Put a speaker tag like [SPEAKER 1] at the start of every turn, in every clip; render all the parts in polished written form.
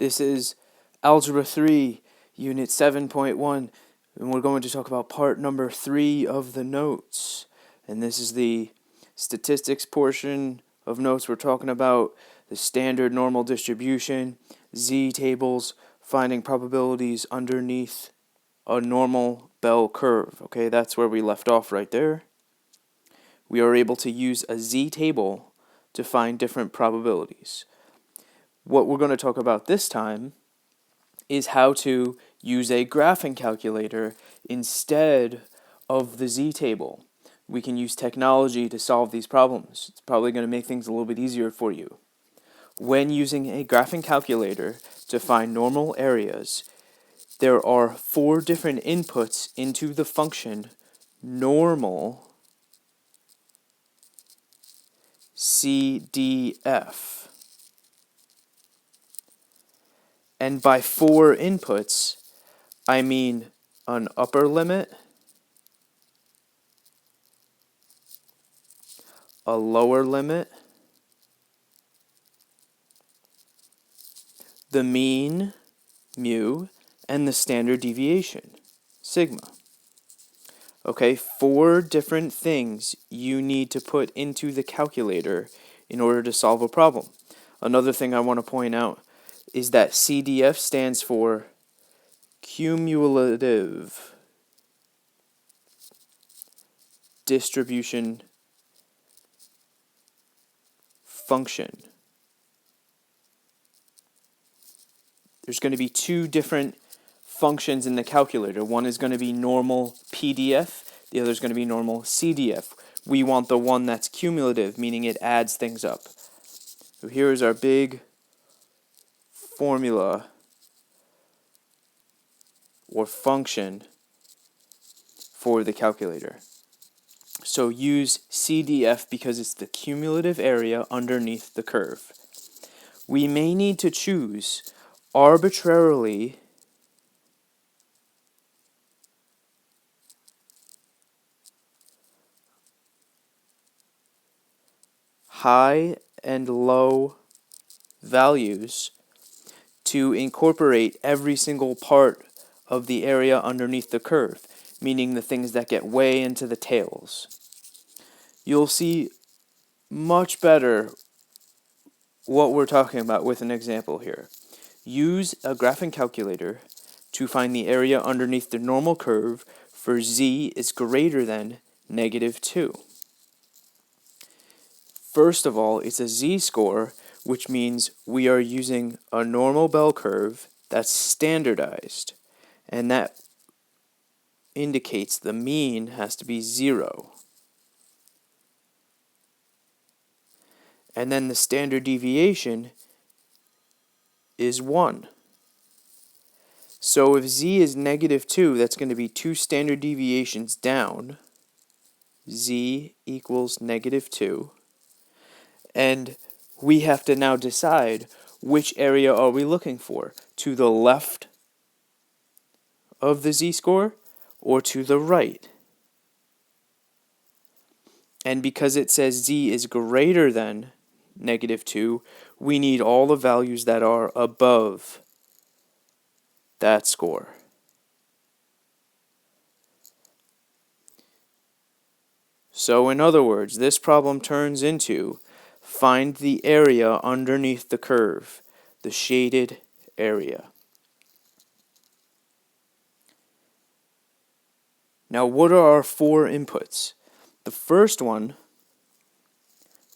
[SPEAKER 1] This is Algebra 3, Unit 7.1, and we're going to talk about part number 3 of the notes. And this is the statistics portion of notes. We're talking about the standard normal distribution, z-tables, finding probabilities underneath a normal bell curve. Okay, that's where we left off right there. We are able to use a z-table to find different probabilities. What we're going to talk about this time is how to use a graphing calculator instead of the z-table. We can use technology to solve these problems. It's probably going to make things a little bit easier for you. When using a graphing calculator to find normal areas, there are 4 different inputs into the function normal CDF. And by 4 inputs, I mean an upper limit, a lower limit, the mean, mu, and the standard deviation, sigma. Okay, 4 different things you need to put into the calculator in order to solve a problem. Another thing I want to point out is that CDF stands for cumulative distribution function. There's going to be 2 different functions in the calculator. One is going to be normal PDF, the other is going to be normal CDF. We want the one that's cumulative, meaning it adds things up. So here is our big formula or function for the calculator. So use CDF because it's the cumulative area underneath the curve. We may need to choose arbitrarily high and low values to incorporate every single part of the area underneath the curve, meaning the things that get way into the tails. You'll see much better what we're talking about with an example here. Use a graphing calculator to find the area underneath the normal curve for z is greater than -2. First of all, it's a z-score, which means we are using a normal bell curve that's standardized, and that indicates the mean has to be 0. And then the standard deviation is 1. So if z is -2, that's going to be 2 standard deviations down. Z equals -2. And we have to now decide which area are we looking for, to the left of the z-score or to the right. And because it says z is greater than -2, we need all the values that are above that score. So in other words, this problem turns into find the area underneath the curve, the shaded area. Now, what are our 4 inputs? The first one,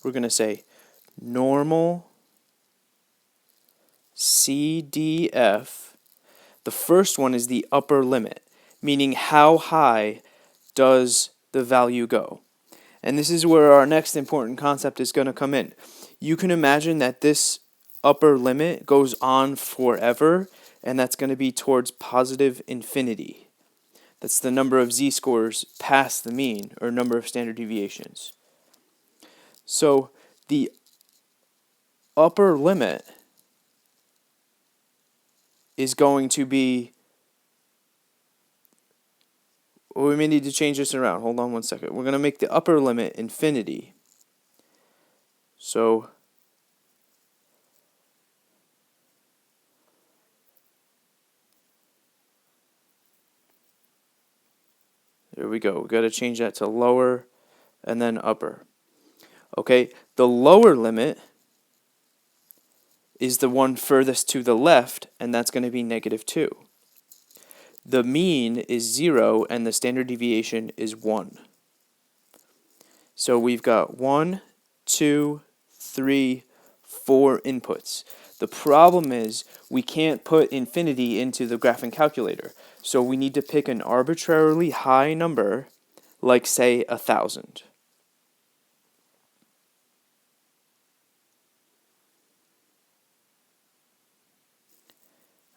[SPEAKER 1] we're going to say normal CDF. The first one is the upper limit, meaning how high does the value go? And this is where our next important concept is going to come in. You can imagine that this upper limit goes on forever, and that's going to be towards positive infinity. That's the number of z-scores past the mean, or number of standard deviations. So the upper limit is going to be, well, we may need to change this around. Hold on one second. We're going to make the upper limit infinity. So There we go. We got to change that to lower and then upper. Okay, the lower limit is the one furthest to the left, and that's going to be -2. The mean is 0, and the standard deviation is 1. So we've got 1, 2, 3, 4 inputs. The problem is we can't put infinity into the graphing calculator. So we need to pick an arbitrarily high number, like say 1,000.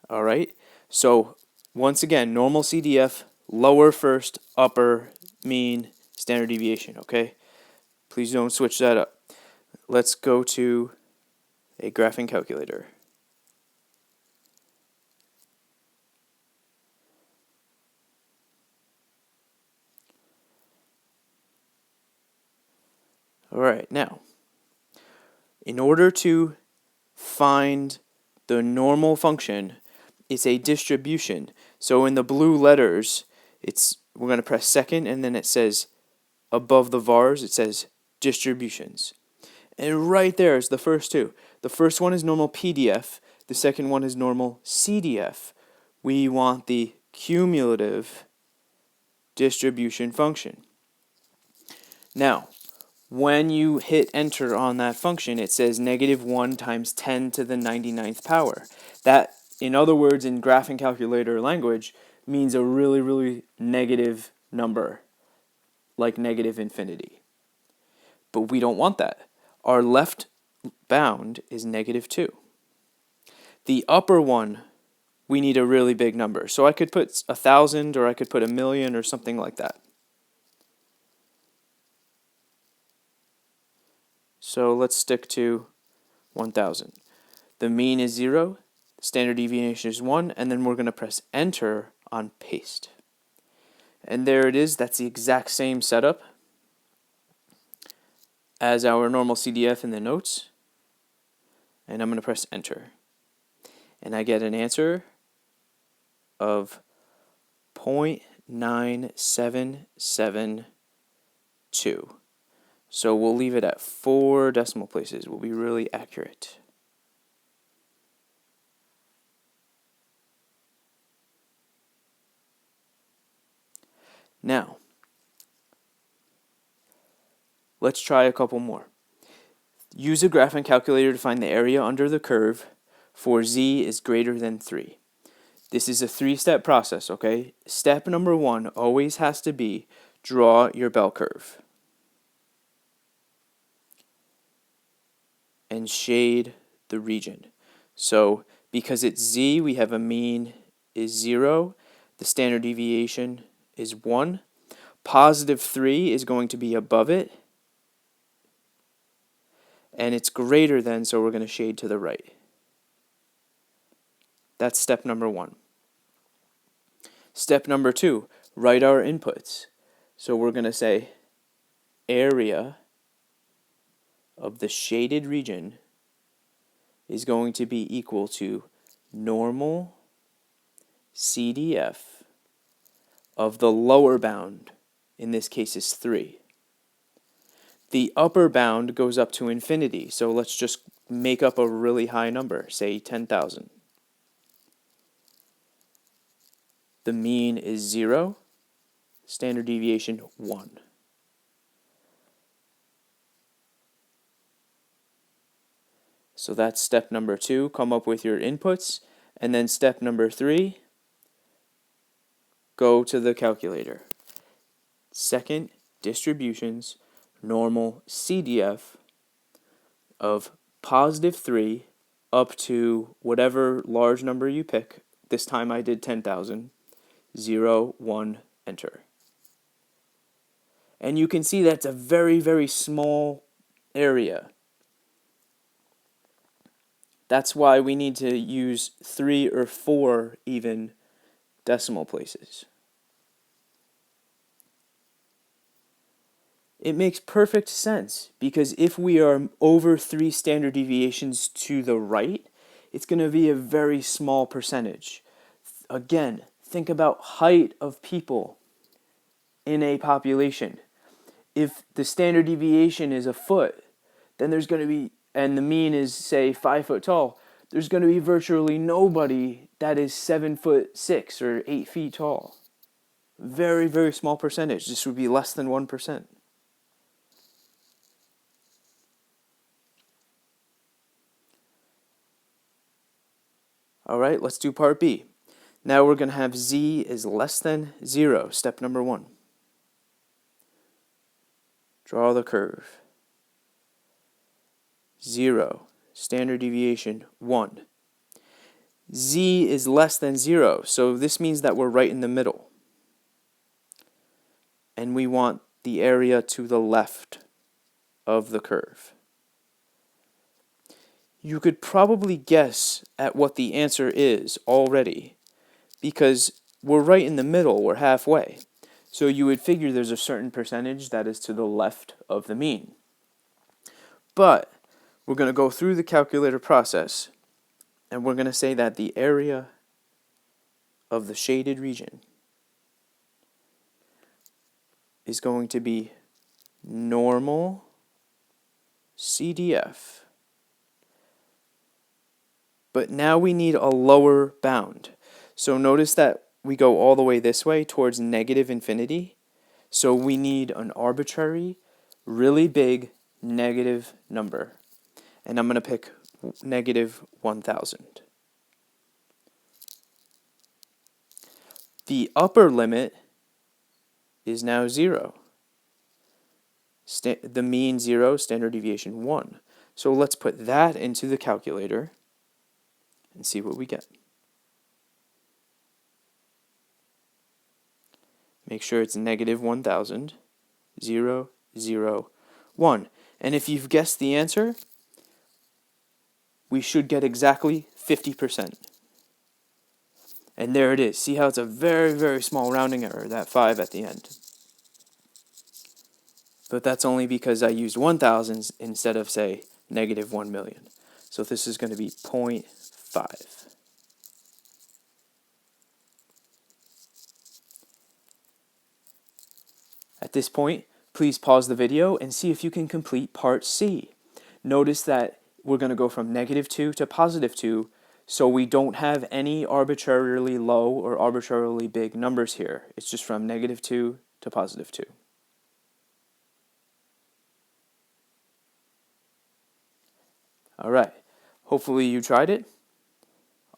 [SPEAKER 1] All right, so once again, normal CDF, lower first, upper, mean, standard deviation, okay? Please don't switch that up. Let's go to a graphing calculator. All right, now, in order to find the normal function, it's a distribution. So in the blue letters, we're going to press second, and then it says above the vars, it says distributions. And right there is the first two. The first one is normal PDF. The second one is normal CDF. We want the cumulative distribution function. Now, when you hit enter on that function, it says -1 times 10 to the 99th power. That, in other words, in graphing calculator language, means a really, really negative number, like -infinity. But we don't want that. Our left bound is -2. The upper one, we need a really big number. So I could put 1,000, or I could put 1,000,000, or something like that. So let's stick to 1,000. The mean is 0, the standard deviation is 1, and then we're going to press enter on paste. And there it is. That's the exact same setup as our normal CDF in the notes. And I'm going to press enter. And I get an answer of 0.9772. So we'll leave it at 4 decimal places. We'll be really accurate. Now, let's try a couple more. Use a graphing calculator to find the area under the curve for z is greater than 3. This is a 3-step process, okay? Step number 1 always has to be draw your bell curve and shade the region. So because it's z, we have a mean is 0, the standard deviation is 1, +3 is going to be above it, and it's greater than, so we're going to shade to the right. That's step number 1. Step number 2, write our inputs. So we're going to say area of the shaded region is going to be equal to normal CDF of the lower bound, in this case is 3. The upper bound goes up to infinity, so let's just make up a really high number, say 10,000. The mean is 0, standard deviation 1. So that's step number 2, come up with your inputs, and then step number 3, go to the calculator. Second, distributions, normal CDF of +3 up to whatever large number you pick. This time I did 10,000, 0, 1, enter. And you can see that's a very, very small area. That's why we need to use 3 or 4 even decimal places. It makes perfect sense, because if we are over 3 standard deviations to the right, it's going to be a very small percentage. Again, think about height of people. in a population. If the standard deviation is a foot, then there's going to be, and the mean is, say, 5 foot tall, there's going to be virtually nobody that is 7'6" or 8 feet tall. Very, very small percentage. This would be less than 1%. All right, let's do part B. Now we're going to have z is less than 0, step number 1. Draw the curve. 0, standard deviation 1. Z is less than 0, so this means that we're right in the middle. And we want the area to the left of the curve. You could probably guess at what the answer is already, because we're right in the middle, we're halfway. So you would figure there's a certain percentage that is to the left of the mean. But we're going to go through the calculator process, and we're going to say that the area of the shaded region is going to be normal CDF. But now we need a lower bound. So notice that we go all the way this way towards negative infinity. So we need an arbitrary, really big negative number. And I'm going to pick negative 1,000. The upper limit is now 0. The mean 0, standard deviation 1. So let's put that into the calculator and see what we get. Make sure it's negative 1,000, 0, 0, 1. And if you've guessed the answer, we should get exactly 50%. And there it is. See how it's a very, very small rounding error, that 5 at the end. But that's only because I used 1,000 instead of, say, negative 1 million. So this is going to be 0.5. At this point, please pause the video and see if you can complete part C. Notice that we're going to go from negative 2 to positive 2, so we don't have any arbitrarily low or arbitrarily big numbers here. It's just from negative 2 to positive 2. All right, hopefully you tried it.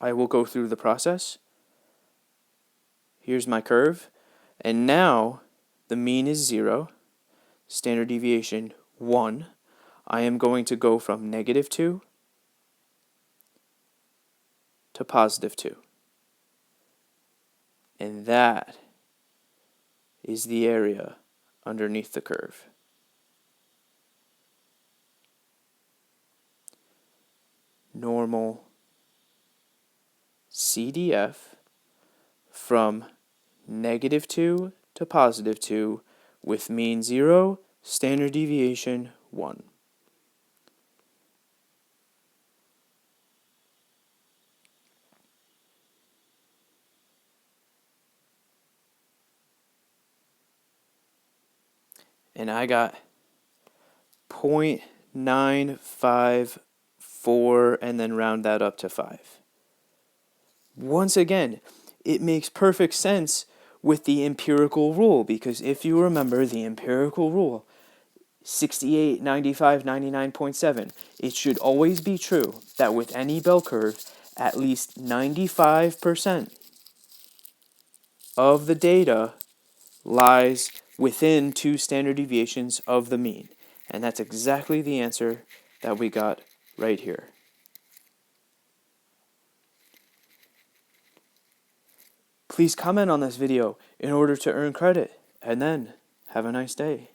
[SPEAKER 1] I will go through the process. Here's my curve, and now the mean is 0, standard deviation 1. I am going to go from negative 2 to positive 2. And that is the area underneath the curve. Normal CDF from negative 2 to positive 2 with mean 0, standard deviation 1. And I got 0.954 and then round that up to 5. Once again, it makes perfect sense with the empirical rule, because if you remember the empirical rule, 68, 95, 99.7, it should always be true that with any bell curve, at least 95% of the data lies within 2 standard deviations of the mean. And that's exactly the answer that we got right here. Please comment on this video in order to earn credit, and then have a nice day.